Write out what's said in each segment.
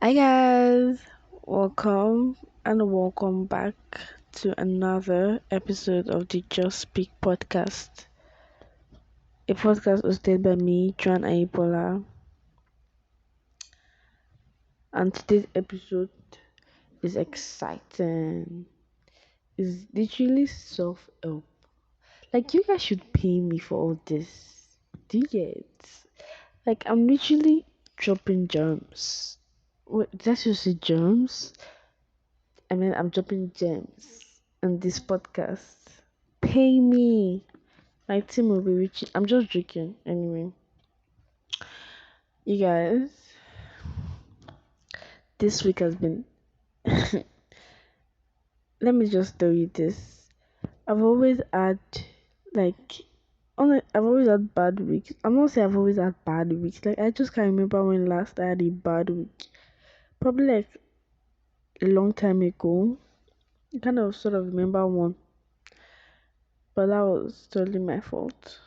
Hi guys, welcome back to another episode of the Just Speak podcast. A podcast hosted by me, Joan and today's episode is exciting. It's literally self-help. Like you guys should pay me for all this. Do you get? Like I'm literally dropping germs. Wait, did I just say germs? I mean, I'm dropping gems on this podcast. Pay me. My team will be reaching. I'm just joking. Anyway, you guys, this week has been. Let me just tell you this. I've always had, like, I've always had bad weeks. I'm not saying I've always had bad weeks. Like, I just can't remember when last I had a bad week. Probably like a long time ago. I kind of sort of remember one, but that was totally my fault.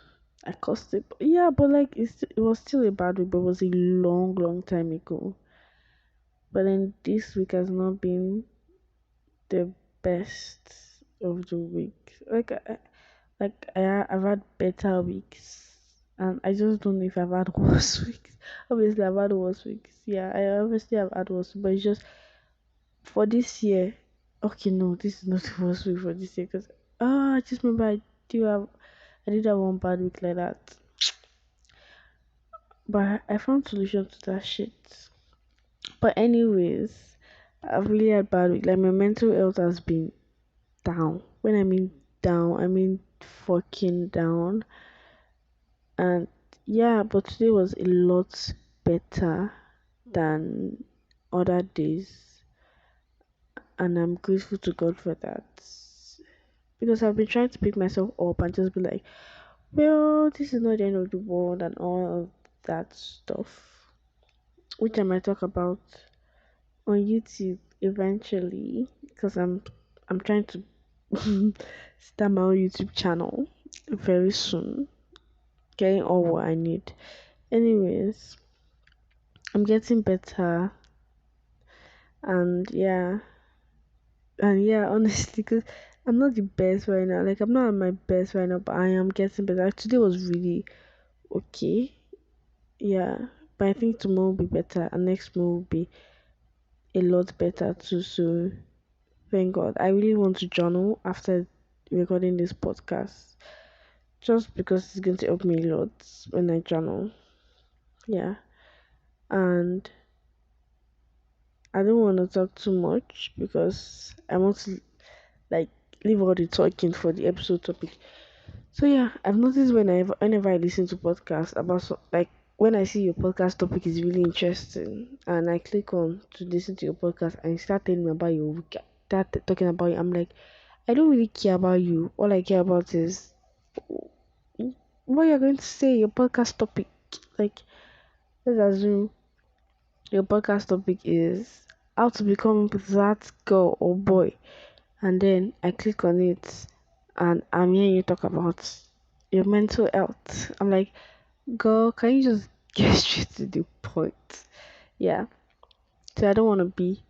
I caused it. Yeah, but like it was still a bad week, but it was a long time ago. But then this week has not been the best of the week. I've had better weeks, and I just don't know if I've had worse weeks. Obviously, I've had worse weeks. Yeah, I obviously have had worse, but it's just for this year. Okay, no, this is not the worst week for this year because I just remember I did have one bad week like that. But I found solution to that shit. But anyways, I've really had bad week. Like my mental health has been down. When I mean down, I mean fucking down. And yeah, but today was a lot better than other days. And I'm grateful to God for that. Because I've been trying to pick myself up and just be like, well, this is not the end of the world and all of that stuff. Which I might talk about on YouTube eventually because I'm trying to start my own YouTube channel very soon. Getting all what I need. Anyways, I'm getting better and yeah, honestly, because I'm not the best right now. Like I'm not at my best right now, but I am getting better. Like, today was really okay. Yeah, but I think tomorrow will be better and next month will be a lot better too. So thank God. I really want to journal after recording this podcast just because it's going to help me a lot when I journal. Yeah. And I don't want to talk too much because I want to like leave all the talking for the episode topic. So yeah, I've noticed whenever I listen to podcasts about like when I see your podcast topic is really interesting and I click on to listen to your podcast and you start telling me about your week, start talking about you, I'm like, I don't really care about you. All I care about is what you're going to say, your podcast topic. Like, let's assume your podcast topic is how to become that girl or boy, and then I click on it and I'm hearing you talk about your mental health. I'm like, girl, can you just get straight to the point? Yeah. So I don't want to be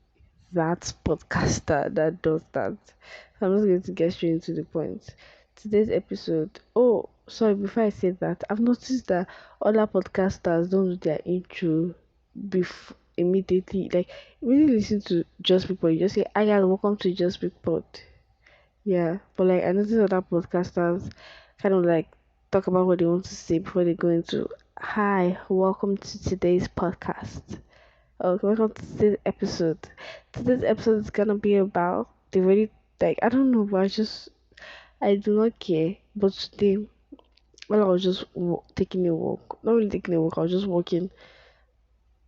that podcaster that does that. I'm just going to get straight into the point. Today's episode. Oh, sorry, before I say that, I've noticed that other podcasters don't do their intro before immediately. Like, when you listen to Just People, you just say, hi guys, welcome to Just Speak Pod. Yeah, but like, I noticed other podcasters kind of like talk about what they want to say before they go into, hi, welcome to today's podcast. Okay, welcome to today's episode. Today's episode is gonna be about the really like I don't know, but I do not care. But today, while I was just taking a walk, not really taking a walk, I was just walking,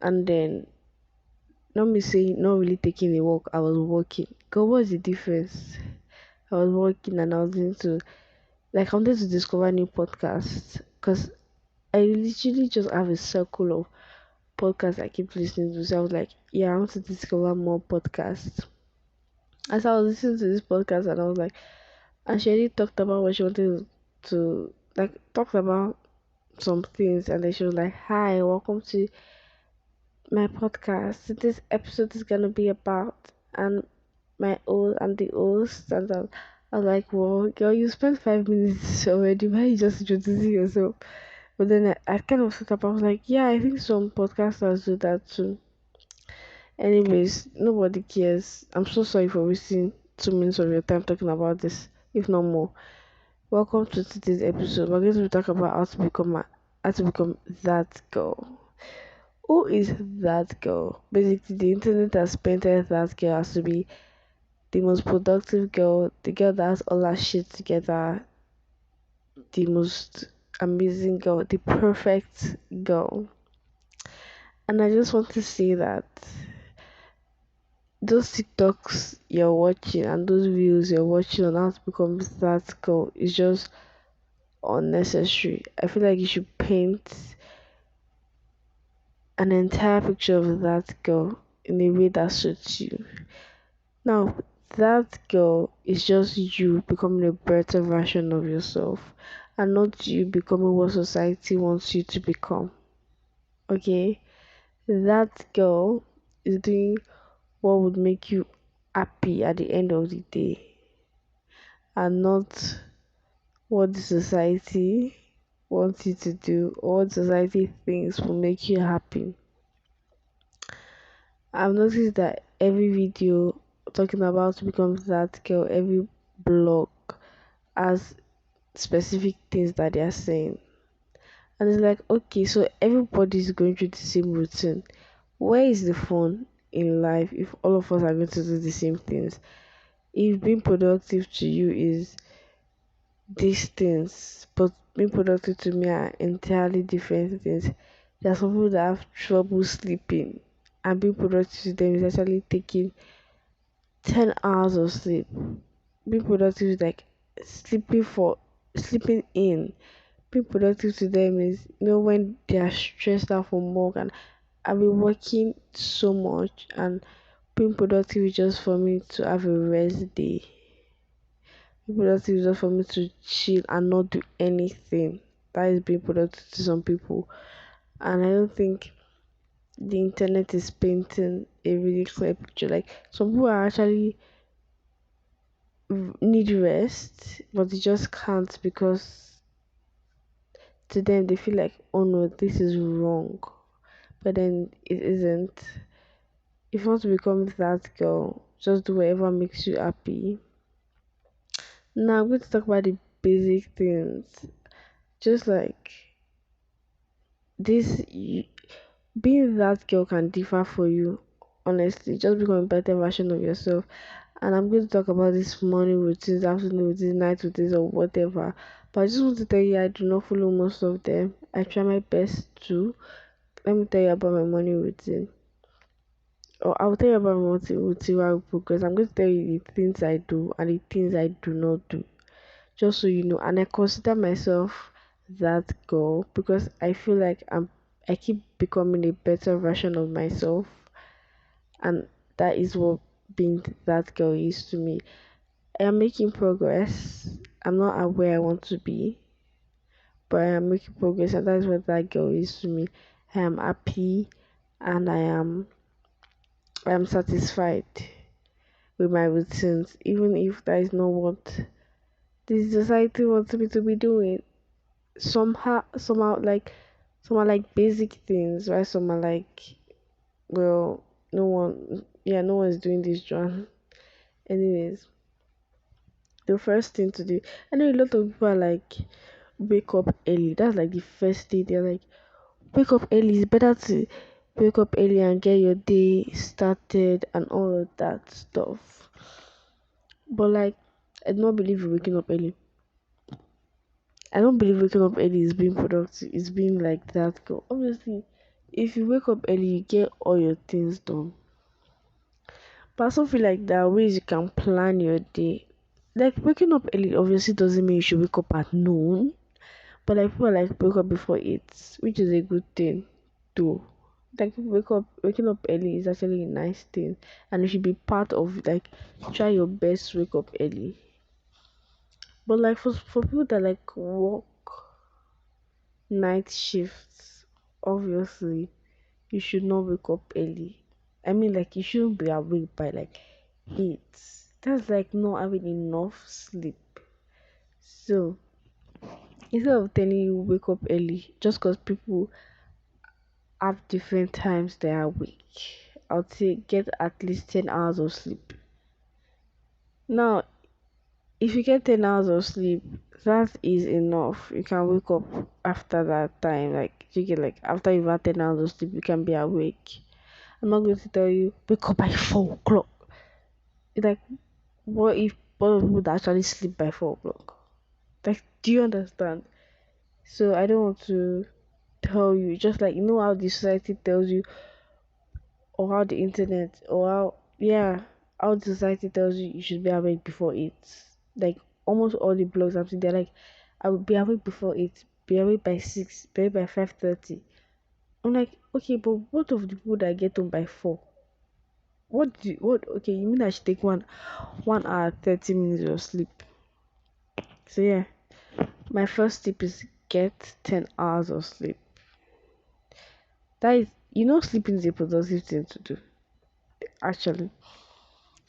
and then not me saying not really taking a walk, I was walking. God, what's the difference? I was walking and I was into like I wanted to discover new podcasts because I literally just have a circle of podcasts I keep listening to. So I was like, yeah, I want to discover more podcasts. As I was listening to this podcast and I was like, and she already talked about what she wanted to like talked about some things and then she was like, hi, welcome to my podcast. This episode is gonna be about and I'm the host, and I was like, well, girl, you spent 5 minutes already. Why are you just introducing yourself? But then I kind of thought about, I was like, yeah, I think some podcasters do that too. Anyways, nobody cares. I'm so sorry for wasting 2 minutes of your time talking about this, if not more. Welcome to today's episode. We're going to talk about how to become that girl. Who is that girl? Basically, the internet has painted that girl as to be the most productive girl, the girl that has all her shit together, the most amazing girl, the perfect girl. And I just want to say that those TikToks you're watching and those videos you're watching on how to become that girl is just unnecessary. I feel like you should paint an entire picture of that girl in a way that suits you. Now, that girl is just you becoming a better version of yourself and not you becoming what society wants you to become. Okay? That girl is doing what would make you happy at the end of the day and not what the society wants you to do or what society thinks will make you happy. I've noticed that every video talking about to become that girl, every blog has specific things that they are saying. And it's like, okay, so everybody's going through the same routine. Where is the fun in life if all of us are going to do the same things? If being productive to you is these things, but being productive to me are entirely different things. There are some people that have trouble sleeping, and being productive to them is actually taking 10 hours of sleep. Being productive is like sleeping in. Being productive to them is, when they are stressed out from work and I've been working so much, and being productive is just for me to have a rest day. Being productive is just for me to chill and not do anything. That is being productive to some people. And I don't think the internet is painting a really clear picture. Like, some people are actually need rest, but they just can't because to them they feel like, oh no, this is wrong. But then it isn't. If you want to become that girl, just do whatever makes you happy. Now I'm going to talk about the basic things. Just like this, being that girl can differ for you. Honestly, just become a better version of yourself. And I'm going to talk about this morning routines, afternoon routines, night routines, or whatever. But I just want to tell you, I do not follow most of them. I try my best to. Let me tell you about my morning routine. Or I'll tell you about my morning routine while we progress. I'm going to tell you the things I do and the things I do not do. Just so you know. And I consider myself that girl because I feel like I keep becoming a better version of myself, and that is what being that girl is to me. I am making progress. I'm not at where I want to be, but I am making progress, and that's what that girl is to me. I am happy, and I am satisfied with my routines, even if that is not what the society wants me to be doing. Some are like basic things, right? Some are like, well, no one is doing this, John. Anyways, the first thing to do, I know a lot of people are like, wake up early. That's like the first day. They're like, wake up early. It's better to wake up early and get your day started and all of that stuff. But like, I do not believe in waking up early. I don't believe waking up early is being productive. It's being like that girl. Obviously, if you wake up early, you get all your things done. But I also feel like there are ways you can plan your day. Like waking up early obviously doesn't mean you should wake up at noon. But like people like wake up before 8, which is a good thing too. Like waking up early is actually a nice thing, and it should be part of like try your best to wake up early. But like for people that like work night shifts, obviously you should not wake up early. I mean, like, you shouldn't be awake by like 8. That's like not having enough sleep. So instead of telling you wake up early, just because people have different times they are awake, I would say get at least 10 hours of sleep. Now, if you get 10 hours of sleep, that is enough. You can wake up after that time. Like, you get like after you've had 10 hours of sleep, you can be awake. I'm not going to tell you wake up by 4 o'clock. It's like, what if all of people that actually sleep by 4 o'clock? Like, do you understand? So, I don't want to tell you, just like, you know how the society tells you, or how the internet, or how, yeah, how the society tells you you should be awake before 8. Like, almost all the blogs I'm seeing, they're like, I will be awake before 8, be awake by 6, be awake by 5:30. I'm like, okay, but what of the people that get home by 4? Okay, you mean I should take 1 hour 30 minutes of sleep? So yeah, my first tip is get 10 hours of sleep. That is, sleeping is a productive thing to do, actually.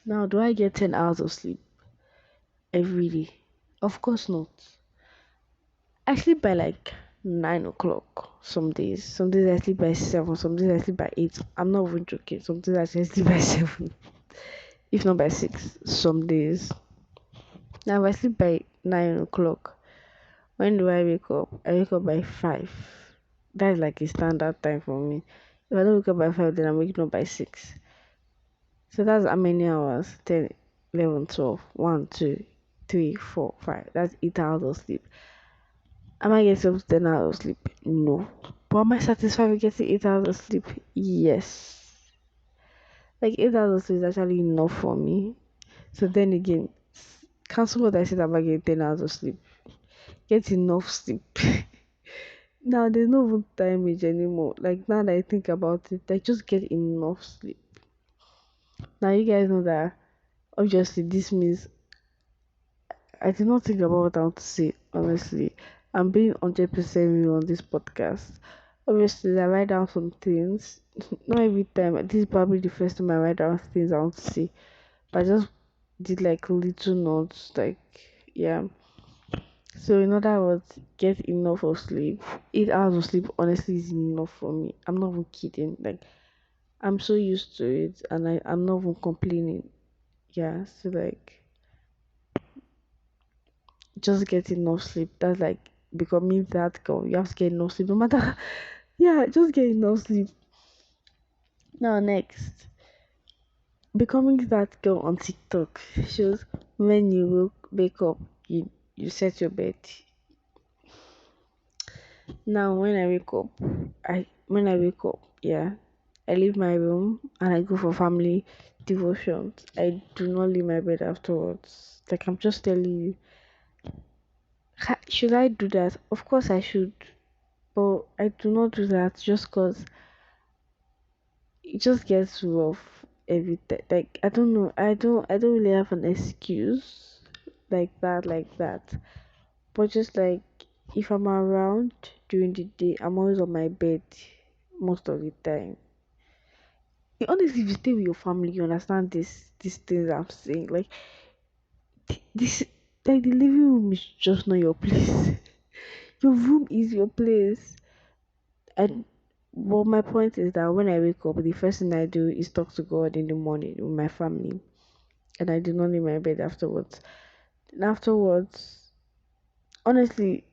Now, do I get 10 hours of sleep every day? Of course not. I sleep by like 9 o'clock some days. Some days I sleep by 7, some days I sleep by 8. I'm not even joking. Some days I sleep by 7, if not by 6, some days. Now, if I sleep by 9 o'clock, when do I wake up? I wake up by 5. That's like a standard time for me. If I don't wake up by 5, then I'm waking up by 6. So that's how many hours? 10, 11, 12, 1, 2, 3, 4, 5. That's 8 hours of sleep. Am I getting up to 10 hours of sleep? No. But am I satisfied with getting 8 hours of sleep? Yes. Like 8 hours of sleep is actually enough for me. So then again, cancel what I said about getting 10 hours of sleep. Get enough sleep. Now there's no even time age anymore. Like now that I think about it, like just get enough sleep. Now you guys know that obviously this means I did not think about what I want to say, honestly. I'm being 100% real on this podcast. Obviously, I write down some things. Not every time. This is probably the first time I write down things I want to say. But I just did like little notes. Like, yeah. So, in other words, get enough of sleep. 8 hours of sleep, honestly, is enough for me. I'm not even kidding. Like, I'm so used to it and I'm not even complaining. Yeah. So, like, just get enough sleep. That's like becoming that girl. You have to get enough sleep, no matter. Yeah, just get enough sleep. Now, next, becoming that girl on TikTok shows when you wake up, you set your bed. Now, when I wake up, yeah, I leave my room and I go for family devotions. I do not leave my bed afterwards. Like I'm just telling you, should I do that? Of course I should. But I do not do that just because it just gets rough every time. Like I don't really have an excuse like that. But just like if I'm around during the day, I'm always on my bed most of the time. Honestly, if you stay with your family, you understand these things I'm saying. Like this, like the living room is just not your place. Your room is your place. And well, my point is that when I wake up, the first thing I do is talk to God in the morning with my family, and I do not leave my bed afterwards. And afterwards, honestly,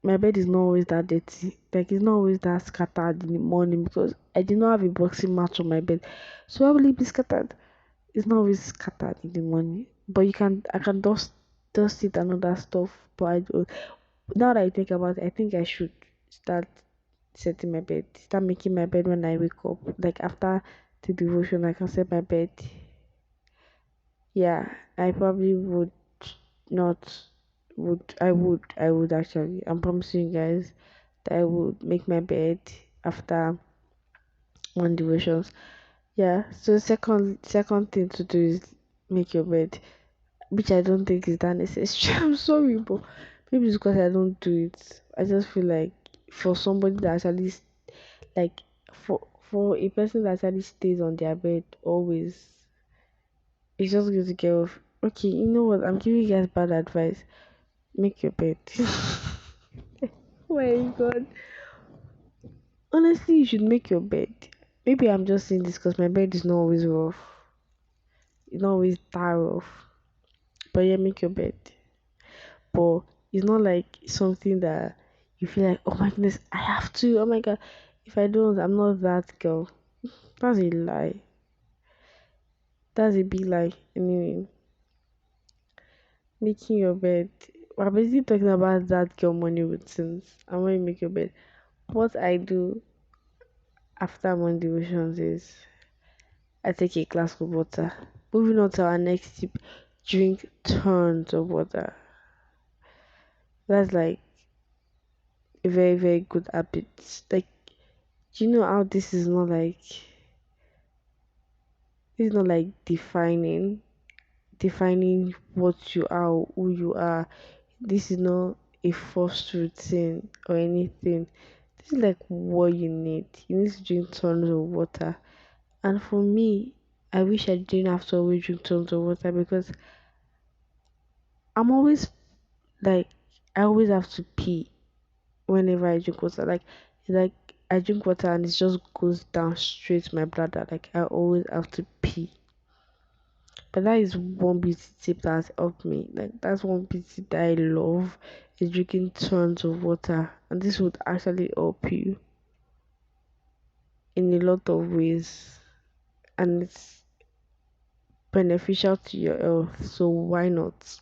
my bed is not always that dirty. Like it's not always that scattered in the morning because I did not have a boxing match on my bed, so why will it be scattered? It's not always scattered in the morning, but I can dust it and all that stuff. But now that I think about it, I think I should start setting my bed, start making my bed when I wake up. Like after the devotion, I can set my bed. Yeah, I probably would not. I would actually. I'm promising you guys that I would make my bed after one devotions. Yeah. So second thing to do is make your bed, which I don't think is that necessary. I'm sorry, but maybe it's because I don't do it. I just feel like for somebody that actually like for for a person that actually stays on their bed always, it's just going to get off. Okay, you know what? I'm giving you guys bad advice. Make your bed. Oh my god. Honestly, you should make your bed. Maybe I'm just saying this because my bed is not always rough. It's not always that rough. But yeah, make your bed. But it's not like something that you feel like, oh my goodness, I have to. Oh my god. If I don't, I'm not that girl. That's a lie. That's a big lie. Anyway, making your bed. We're basically talking about that girl morning routines and when you make your bed. What I do after morning devotions is I take a glass of water. Moving on to our next tip, drink tons of water. That's like a very, very good habit. Like, do you know how this is not like defining what you are or who you are. This is not a forced routine or anything. This is like what you need. You need to drink tons of water. And for me, I wish I didn't have to always drink tons of water because I'm always like I always have to pee whenever I drink water. Like I drink water and it just goes down straight to my bladder. Like I always have to pee. But that is one beauty tip that has helped me. Like that's one beauty tip that I love is drinking tons of water. And this would actually help you in a lot of ways. And it's beneficial to your health. So why not?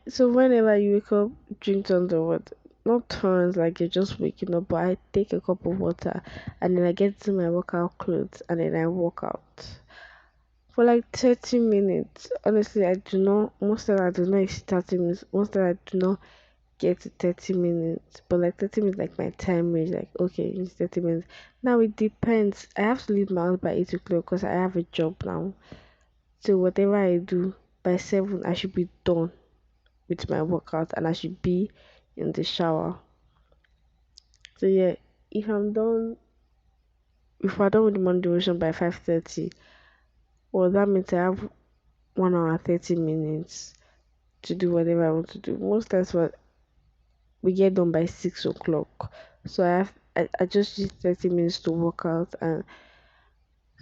So whenever you wake up, drink tons of water. Not tons like you're just waking up, but I take a cup of water and then I get to my workout clothes and then I walk out for like 30 minutes. Honestly, I do not. Most of I do not exceed 30 minutes. Most of I do not get to 30 minutes, but like 30 minutes, like my time range. Like okay, it's 30 minutes. Now it depends. I have to leave my house by 8 o'clock because I have a job now. So whatever I do by 7, I should be done with my workout and I should be in the shower. So yeah, if I'm done if we're done with the morning devotion by 5:30, well that means I have 1 hour 30 minutes to do whatever I want to do. Most times what we get done by 6 o'clock. So I just use 30 minutes to work out and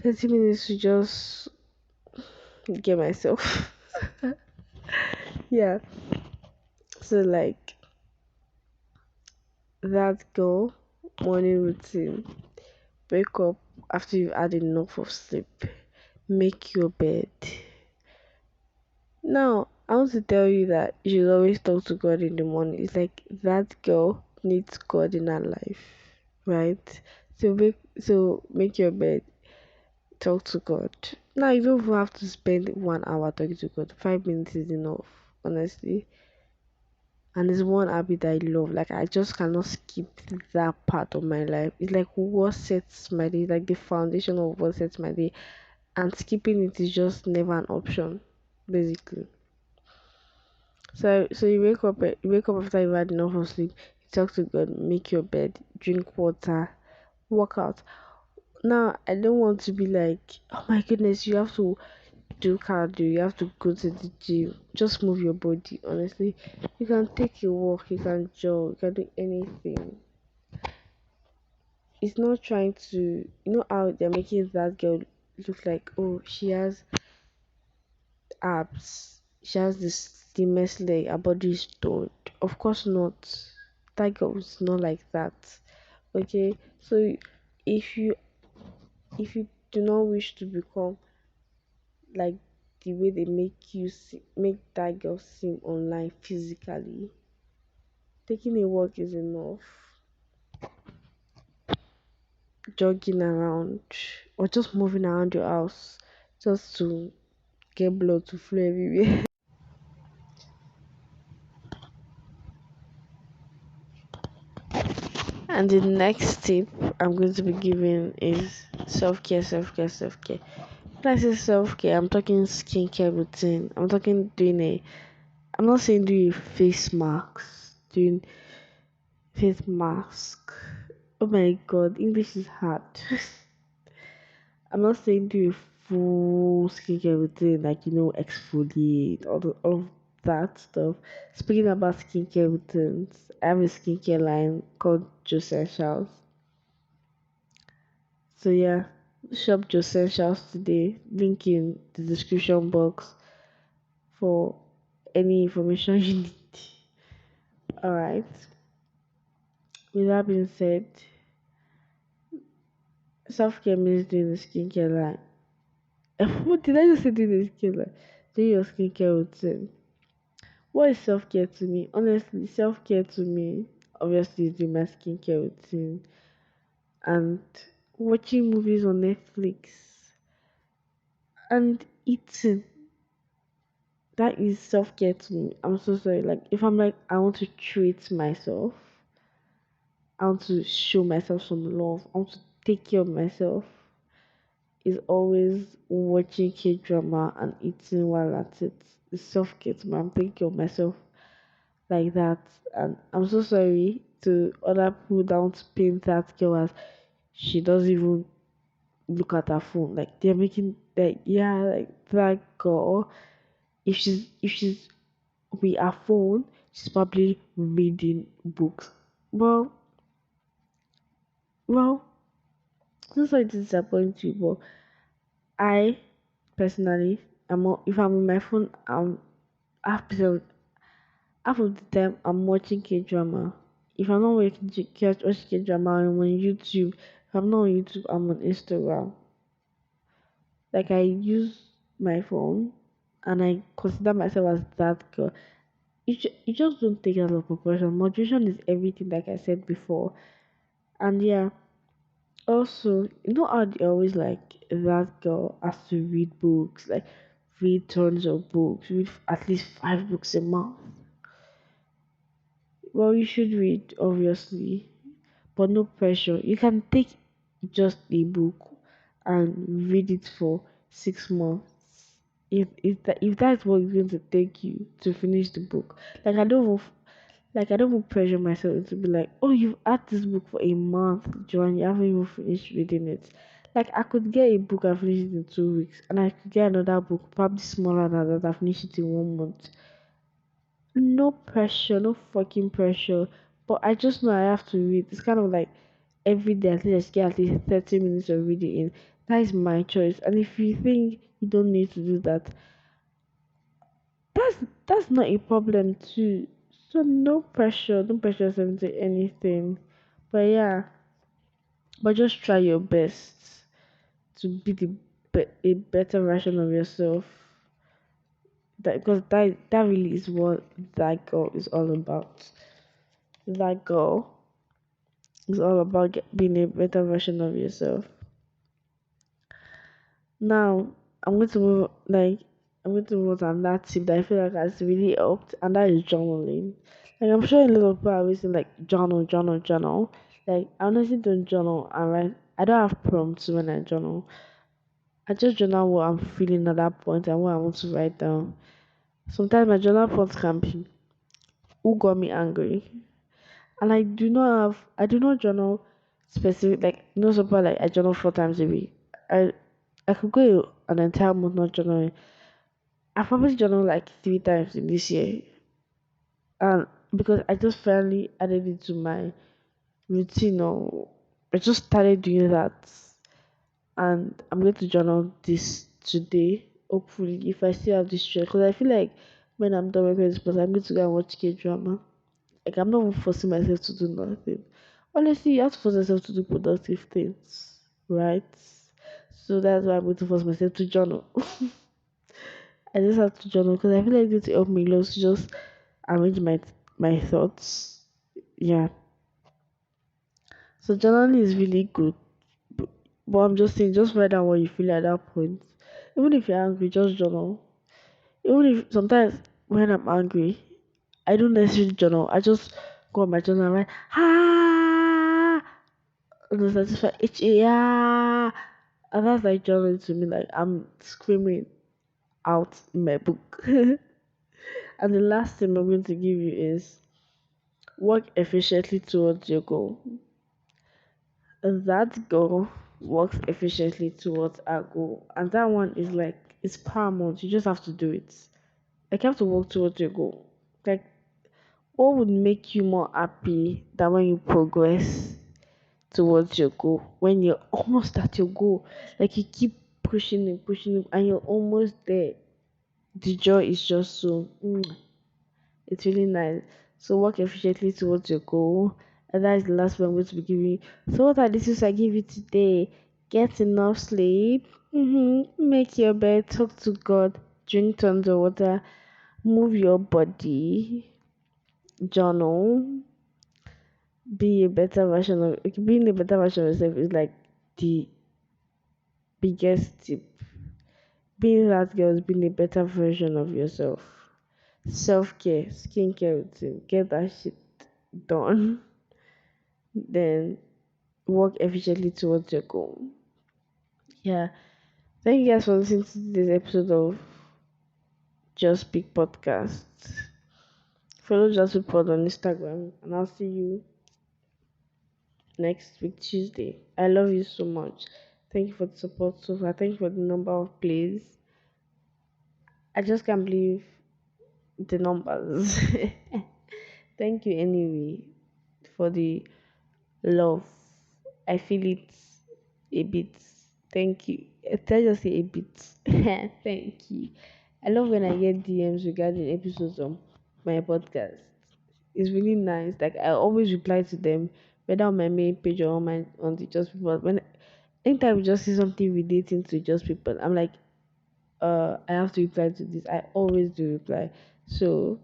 30 minutes to just get myself yeah. So like that girl morning routine. Wake up after you've had enough of sleep. Make your bed. Now, I want to tell you that you should always talk to God in the morning. It's like that girl needs God in her life, right? So make your bed. Talk to God. Now you don't even have to spend 1 hour talking to God. 5 minutes is enough, honestly. And it's one habit I love. Like I just cannot skip that part of my life. It's like what sets my day, like the foundation of what sets my day. And skipping it is just never an option, basically. So you wake up after you've had enough of sleep, you talk to God, make your bed, drink water, work out. Now I don't want to be like, oh my goodness, you have to do cardio, you have to go to the gym. Just move your body, honestly. You can take a walk, you can jog, you can do anything. It's not trying to, you know how they're making that girl look like, oh, she has abs, she has this slimmest leg, her body is toned. Of course not. That girl is not like that. Okay, so if you if you do not wish to become like the way they make that girl seem online physically, taking a walk is enough. Jogging around or just moving around your house just to get blood to flow everywhere. And the next tip I'm going to be giving is self-care, self-care, self-care. When I say self-care, I'm talking skincare routine. I'm not saying doing face masks, doing face mask. Oh my god, English is hard. I'm not saying do a full skincare routine, like exfoliate, all of that stuff. Speaking about skincare routines, I have a skincare line called jossentials. So yeah, shop jossentials today. Link in the description box for any information you need. Alright. With that being said, self-care means doing the skincare line. What did I just say doing the skincare line? Doing your skincare routine. What is self care to me? Honestly, self care to me, obviously, is doing my skincare routine and watching movies on Netflix and eating. That is self care to me. I'm so sorry. Like, if I'm like, I want to treat myself, I want to show myself some love, I want to take care of myself, is always watching K drama and eating while at it. It's self care to me. I'm taking care of myself like that. And I'm so sorry to other people that want to paint that girl as she doesn't even look at her phone. Like they're making like yeah, like that girl. If she's with her phone, she's probably reading books. Well, well, I'm sorry to disappoint you, but I personally, if I'm on my phone, I'm half of the time I'm watching K drama. If I'm not watching K drama, I'm on YouTube. If I'm not on YouTube, I'm on Instagram. Like I use my phone and I consider myself as that girl. You just don't take it out of proportion. Moderation is everything, like I said before. And yeah, also, you know how they always like that girl has to read books, like read tons of books, read at least 5 books a month. Well, you should read, obviously, but no pressure. You can take just a book and read it for 6 months. If that's what it's going to take you to finish the book, like I don't even pressure myself to be like, oh, you've had this book for a month, Joan, you haven't even finished reading it. Like I could get a book and finish it in 2 weeks, and I could get another book, probably smaller than that, and finish it in 1 month. No pressure, no fucking pressure. But I just know I have to read. It's kind of like every day at least I get at least 30 minutes of reading in. That is my choice. And if you think you don't need to do that, that's not a problem too. So no pressure, don't pressure yourself into anything. But yeah, but just try your best to be a better version of yourself. That really is what that girl is all about. That girl is all about being a better version of yourself. Now, I'm going to move like I'm going to move on that tip that I feel like has really helped, and that is journaling. Like I'm sure a lot of people are always saying like journal, journal, journal. Like I honestly don't journal and write. I don't have prompts when I journal. I just journal what I'm feeling at that point and what I want to write down. Sometimes my journal prompts can be who got me angry, and I do not journal specific like no suppose like I journal 4 times a week. I could go an entire month not journaling. I probably journal like 3 times in this year, and because I just finally added it to my routine, or I just started doing that, and I'm going to journal this today. Hopefully, if I still have this strength, because I feel like when I'm done with this, but I'm going to go and watch K drama. Like I'm not even forcing myself to do nothing. Honestly, you have to force yourself to do productive things, right? So that's why I'm going to force myself to journal. I just have to journal because I feel like it's help me a lot to just arrange my thoughts. Yeah. So journaling is really good. But, but I'm just saying, just write down what you feel at that point. Even if you're angry, just journal. Even if sometimes when I'm angry, I don't necessarily journal. I just go on my journal and write, ah, and it's satisfy yeah. And that's like journaling to me, like I'm screaming out in my book. And the last thing I'm going to give you is work efficiently towards your goal. that goal works efficiently towards our goal, and that one is like it's paramount. You just have to do it. Like you have to work towards your goal. Like what would make you more happy than when you progress towards your goal? When you're almost at your goal, like you keep pushing it, and you're almost there. The joy is just so. It's really nice. So work efficiently towards your goal. And that is the last one I'm going to be giving you. So what are the tips I give you today? Get enough sleep. Make your bed. Talk to God. Drink tons of water. Move your body. Journal. Be a better version of okay, being a better version of yourself is like the biggest tip. Being that girl is being a better version of yourself. Self care, skincare routine. Get that shit done. Then work efficiently towards your goal. Yeah. Thank you guys for listening to this episode of Just Speak Podcast. Follow Just Speak Pod on Instagram, and I'll see you next week, Tuesday. I love you so much. Thank you for the support so far. Thank you for the number of plays. I just can't believe the numbers. Thank you anyway for the love. I feel it a bit. Thank you. Tell just say a bit. Thank you. I love when I get DMs regarding episodes on my podcast. It's really nice. Like I always reply to them, whether on my main page or on the just people. When anytime we just see something relating to just people, I'm like, I have to reply to this. I always do reply. So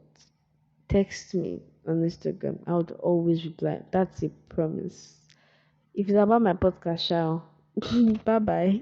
text me on Instagram. I would always reply. That's a promise. If it's about my podcast, shall. Bye bye.